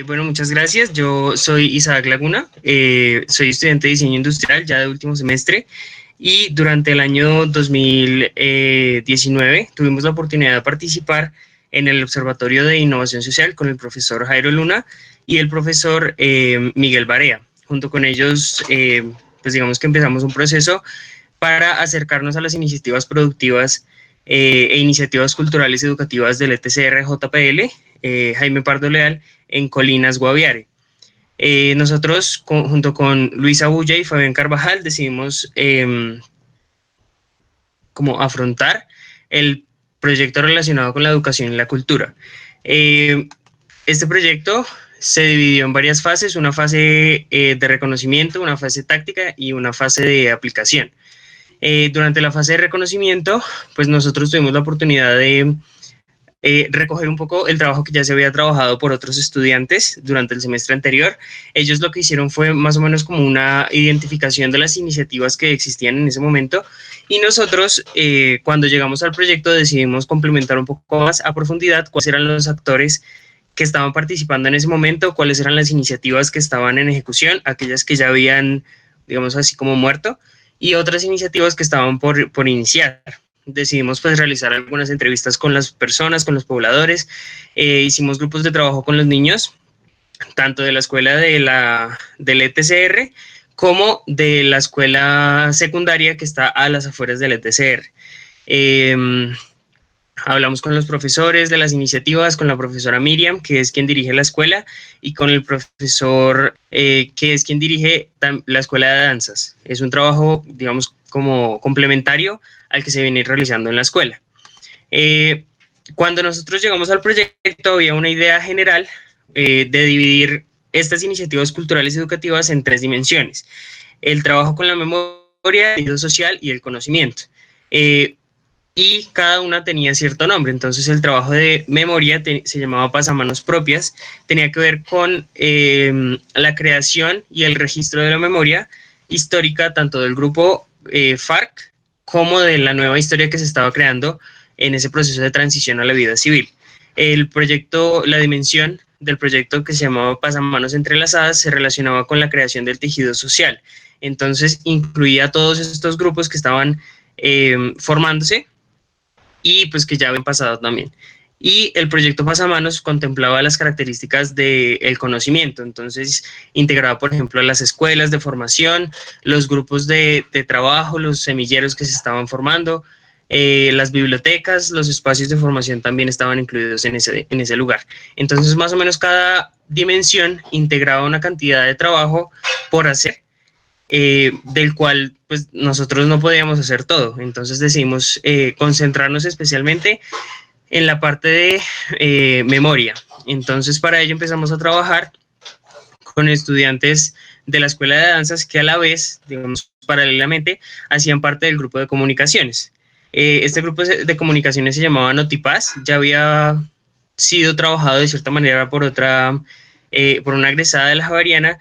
Bueno, muchas gracias. Yo soy Isaac Laguna, soy estudiante de diseño industrial ya de último semestre y durante el año 2019 tuvimos la oportunidad de participar en el Observatorio de Innovación Social con el profesor Jairo Luna y el profesor Miguel Barea. Junto con ellos, pues digamos que empezamos un proceso para acercarnos a las iniciativas productivas e iniciativas culturales y educativas del ETCR JPL, Jaime Pardo Leal, en Colinas Guaviare. Nosotros, junto con Luisa Bulla y Fabián Carvajal, decidimos como afrontar el proyecto relacionado con la educación y la cultura. Este proyecto se dividió en varias fases, una fase de reconocimiento, una fase táctica y una fase de aplicación. Durante la fase de reconocimiento, pues nosotros tuvimos la oportunidad de recoger un poco el trabajo que ya se había trabajado por otros estudiantes durante el semestre anterior. Ellos lo que hicieron fue más o menos como una identificación de las iniciativas que existían en ese momento y nosotros cuando llegamos al proyecto decidimos complementar un poco más a profundidad cuáles eran los actores que estaban participando en ese momento, cuáles eran las iniciativas que estaban en ejecución, aquellas que ya habían, digamos así como muerto, y otras iniciativas que estaban por iniciar. Decidimos pues realizar algunas entrevistas con las personas, con los pobladores, hicimos grupos de trabajo con los niños, tanto de la escuela del ETCR como de la escuela secundaria que está a las afueras del ETCR. Hablamos con los profesores de las iniciativas, con la profesora Miriam, que es quien dirige la escuela, y con el profesor que es quien dirige la escuela de danzas. Es un trabajo, digamos, como complementario al que se viene realizando en la escuela. Cuando nosotros llegamos al proyecto había una idea general de dividir estas iniciativas culturales y educativas en tres dimensiones: el trabajo con la memoria, el social y el conocimiento. Y cada una tenía cierto nombre. Entonces el trabajo de memoria se llamaba Pasamanos Propias, tenía que ver con la creación y el registro de la memoria histórica tanto del grupo FARC como de la nueva historia que se estaba creando en ese proceso de transición a la vida civil. El proyecto, la dimensión del proyecto que se llamaba Pasamanos Entrelazadas se relacionaba con la creación del tejido social. Entonces incluía a todos estos grupos que estaban formándose y pues que ya habían pasado también. Y el proyecto Pasamanos contemplaba las características del conocimiento, entonces integraba, por ejemplo, las escuelas de formación, los grupos de trabajo, los semilleros que se estaban formando, las bibliotecas, los espacios de formación también estaban incluidos en ese lugar. Entonces, más o menos cada dimensión integraba una cantidad de trabajo por hacer, del cual pues nosotros no podíamos hacer todo. Entonces decidimos concentrarnos especialmente en la parte de memoria. Entonces para ello empezamos a trabajar con estudiantes de la escuela de danzas que a la vez, digamos, paralelamente, hacían parte del grupo de comunicaciones. Este grupo de comunicaciones se llamaba Notipaz, ya había sido trabajado de cierta manera por por una egresada de la Javeriana,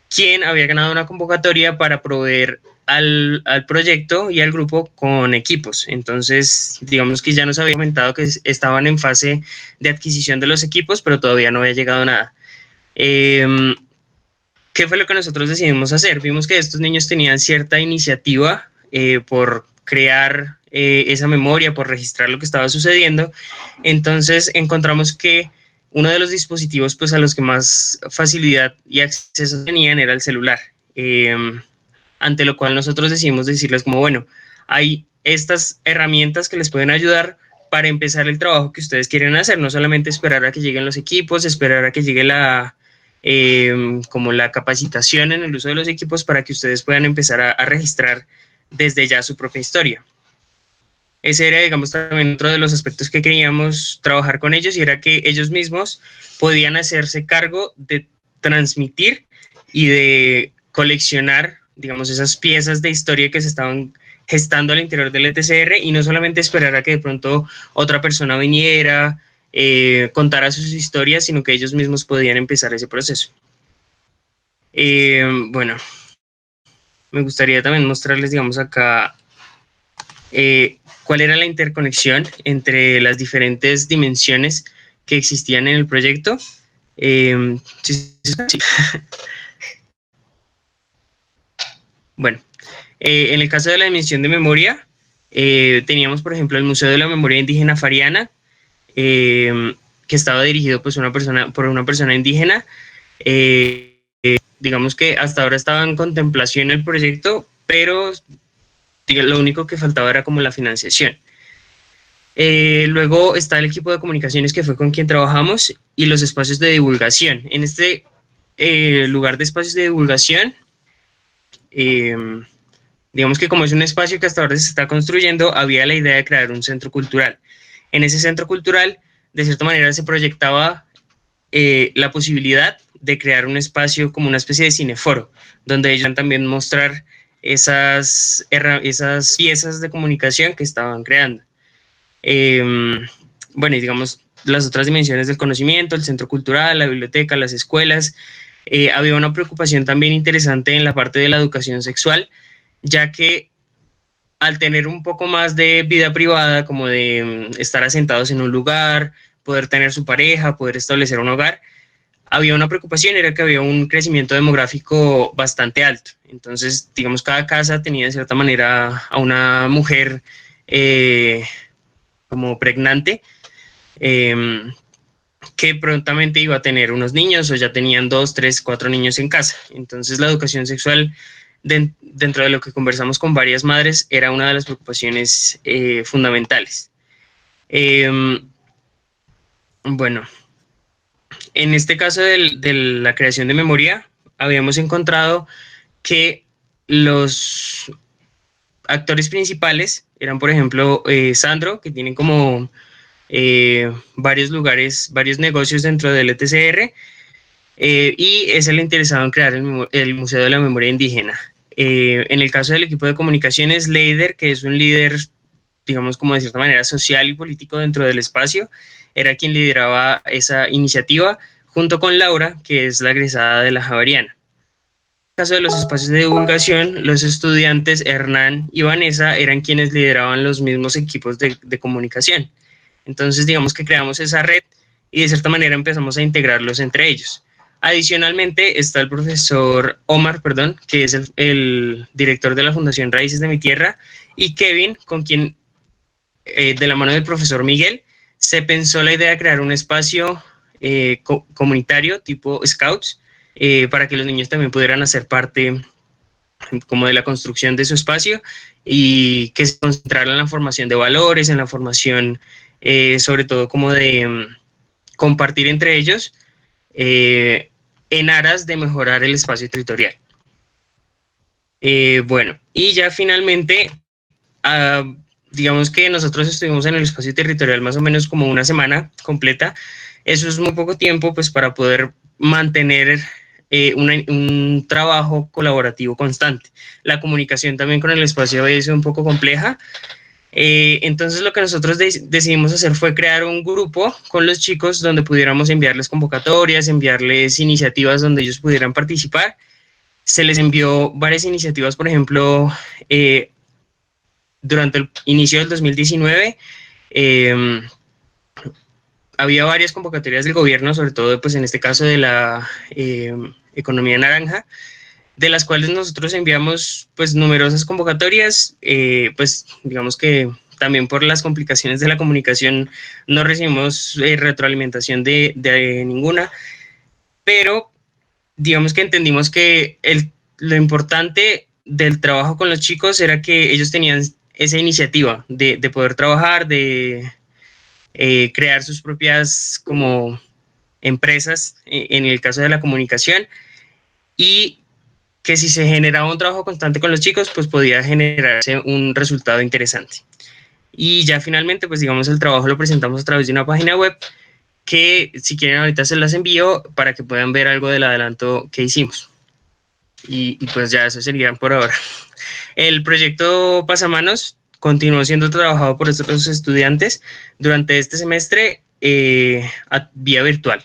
quien había ganado una convocatoria para proveer al proyecto y al grupo con equipos. Entonces, digamos que ya nos había comentado que estaban en fase de adquisición de los equipos, pero todavía no había llegado nada. ¿Qué fue lo que nosotros decidimos hacer? Vimos que estos niños tenían cierta iniciativa por crear esa memoria, por registrar lo que estaba sucediendo. Entonces encontramos que uno de los dispositivos pues, a los que más facilidad y acceso tenían era el celular. Ante lo cual nosotros decidimos decirles como, bueno, hay estas herramientas que les pueden ayudar para empezar el trabajo que ustedes quieren hacer, no solamente esperar a que lleguen los equipos, esperar a que llegue como la capacitación en el uso de los equipos para que ustedes puedan empezar a registrar desde ya su propia historia. Ese era, digamos, también otro de los aspectos que queríamos trabajar con ellos, y era que ellos mismos podían hacerse cargo de transmitir y de coleccionar, digamos, esas piezas de historia que se estaban gestando al interior del ETCR, y no solamente esperar a que de pronto otra persona viniera, contara sus historias, sino que ellos mismos podían empezar ese proceso. Bueno, me gustaría también mostrarles, digamos, acá cuál era la interconexión entre las diferentes dimensiones que existían en el proyecto. Sí, sí. Bueno, en el caso de la dimensión de memoria, teníamos, por ejemplo, el Museo de la Memoria Indígena Fariana, que estaba dirigido pues, por una persona indígena. Digamos que hasta ahora estaba en contemplación el proyecto, pero lo único que faltaba era como la financiación. Luego está el equipo de comunicaciones que fue con quien trabajamos y los espacios de divulgación. En este lugar de espacios de divulgación, eh, digamos que como es un espacio que hasta ahora se está construyendo, había la idea de crear un centro cultural. En ese centro cultural, de cierta manera, se proyectaba la posibilidad de crear un espacio como una especie de cineforo, donde ellos también mostrar esas piezas de comunicación que estaban creando. Eh, bueno, y digamos, las otras dimensiones del conocimiento, el centro cultural, la biblioteca, las escuelas. Había una preocupación también interesante en la parte de la educación sexual, ya que al tener un poco más de vida privada, como de estar asentados en un lugar, poder tener su pareja, poder establecer un hogar, había una preocupación, era que había un crecimiento demográfico bastante alto. Entonces, digamos, cada casa tenía de cierta manera a una mujer como pregnante, eh, que prontamente iba a tener unos niños o ya tenían 2, 3, 4 niños en casa. Entonces la educación sexual, dentro de lo que conversamos con varias madres, era una de las preocupaciones fundamentales. Eh, bueno, en este caso de la creación de memoria, habíamos encontrado que los actores principales eran, por ejemplo, Sandro, que tiene como varios lugares, varios negocios dentro del ETCR, y es el interesado en crear el Museo de la Memoria Indígena. En el caso del equipo de comunicaciones, Leider, que es un líder, digamos, como de cierta manera social y político dentro del espacio, era quien lideraba esa iniciativa, junto con Laura, que es la egresada de la Javeriana. En el caso de los espacios de divulgación, los estudiantes Hernán y Vanessa eran quienes lideraban los mismos equipos de comunicación. Entonces, digamos que creamos esa red y de cierta manera empezamos a integrarlos entre ellos. Adicionalmente está el profesor Omar, perdón, que es el director de la Fundación Raíces de mi Tierra, y Kevin, con quien, de la mano del profesor Miguel, se pensó la idea de crear un espacio comunitario tipo Scouts, para que los niños también pudieran hacer parte como de la construcción de su espacio y que se concentrara en la formación de valores, en la formación sobre todo como de compartir entre ellos en aras de mejorar el espacio territorial. Bueno, y ya finalmente, digamos que nosotros estuvimos en el espacio territorial más o menos como una semana completa. Eso es muy poco tiempo pues para poder mantener un trabajo colaborativo constante. La comunicación también con el espacio es un poco compleja. Entonces lo que nosotros decidimos hacer fue crear un grupo con los chicos donde pudiéramos enviarles convocatorias, enviarles iniciativas donde ellos pudieran participar. Se les envió varias iniciativas, por ejemplo, durante el inicio del 2019, eh, había varias convocatorias del gobierno, sobre todo pues en este caso de la economía naranja, de las cuales nosotros enviamos pues numerosas convocatorias, pues digamos que también por las complicaciones de la comunicación no recibimos retroalimentación de ninguna, pero digamos que entendimos que lo importante del trabajo con los chicos era que ellos tenían esa iniciativa de poder trabajar, de crear sus propias como empresas en el caso de la comunicación, y que si se generaba un trabajo constante con los chicos, pues podía generarse un resultado interesante. Y ya finalmente, pues digamos, el trabajo lo presentamos a través de una página web que si quieren ahorita se las envío para que puedan ver algo del adelanto que hicimos. Y pues ya eso sería por ahora. El proyecto Pasamanos continuó siendo trabajado por estos estudiantes durante este semestre vía virtual.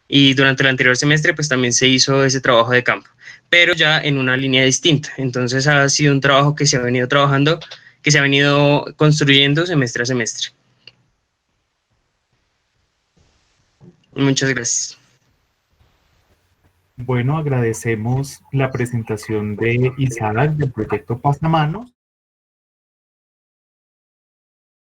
Y durante el anterior semestre pues también se hizo ese trabajo de campo, pero ya en una línea distinta. Entonces ha sido un trabajo que se ha venido trabajando, que se ha venido construyendo semestre a semestre. Muchas gracias. Bueno, agradecemos la presentación de Isaac del proyecto Pasamanos.